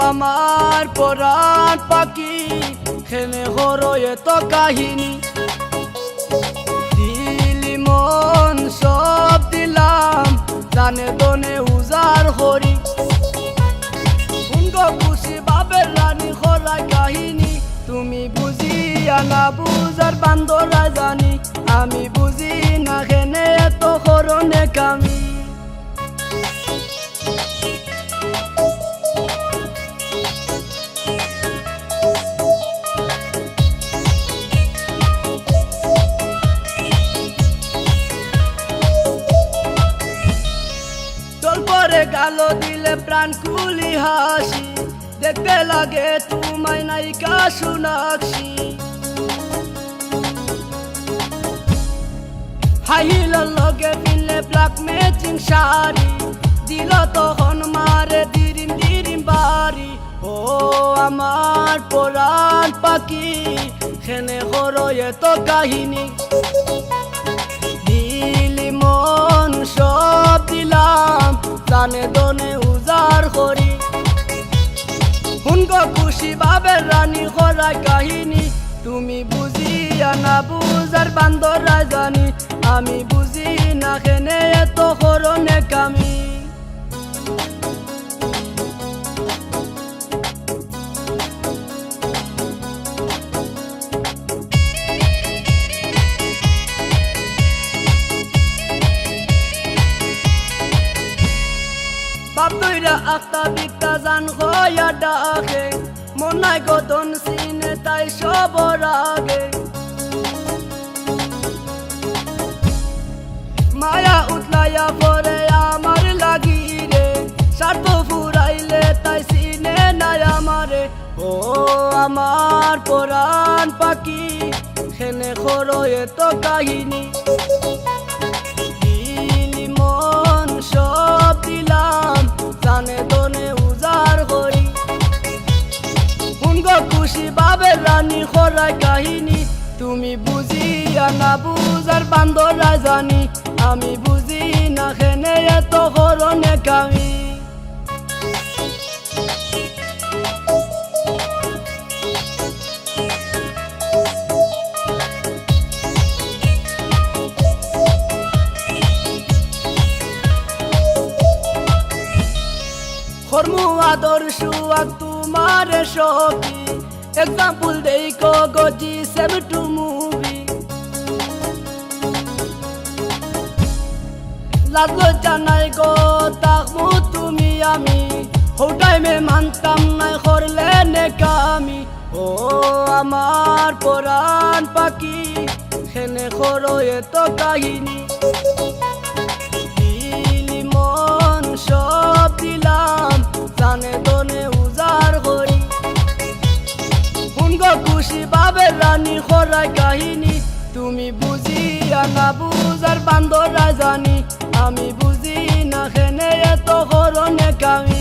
আমার পরাণ পাখি খেনে হরো এত কাহিনী দিলি মন সব দিলাম জানে দনে উজার হরি উনগো খুশি বাবের রানী খোলা কাহিনী তুমি বুঝিয়া না বুঝার বান্দরা জানি আমি বুঝি না খেনে এত করনে কামি পরে গালো দিলে প্রাণ খুলি হাসি দেখতে লাগে তোমায় নায়িকা সোনাক্ষী হাইহিলের লগে পিনলে ব্ল্যাক ম্যাচিং শাড়ি দিল তখন মারে দিরিম দিরিম বাড়ি ও আমার পরাণ পাখি খেনে হরো এত কাহিনী দিলি মন সব দিলাম জানে দনে উজার করি উনগো খুশি বাবের রানী খোলা কাহিনী তুমি বুঝিয়া না বুঝার বান্দরা জানি আমি বুঝি না খেনে এত করনে কামি বাপইরা আখতা বিকতা জান হইয়া ডাকে মনাই গদন সিনে তাই সবর আগে মায়া উতলাইয়া পরে আমার লাগি রে স্বার্থ ফুরাইলে তাই সিনে নাই আমারে ও আমার পরাণ পাখি খেনে খরো এত কাহিনী দিলি মন সব দিলাম জানে দনে উজার করি উনগো খুশি বাবের রানী খোলা কাহিনী তুমি বুঝিয়া না বুঝার বান্দরা জানি আমি বুঝি না খেনে এত করনে কামি কর্ম আদর্শ তোমার সখী এক্সাম্পল দেখো গজি সেভ টু মুভি লাগলো জানাই গো তাকমু তুমি আমি হো টাইমে মানতাম নাই করলে নেকামি ও আমার পরাণ পাখি খেনে করো এত কাহিনী দিলি মন সব দিলাম জানে দনে উজার করি উনগো খুশি বাবের রানী খোলা কাহিনী তুমি বুঝিয়া না বুঝার বান্দরা জানি আমি বুঝি না খেনে এত করনে কামি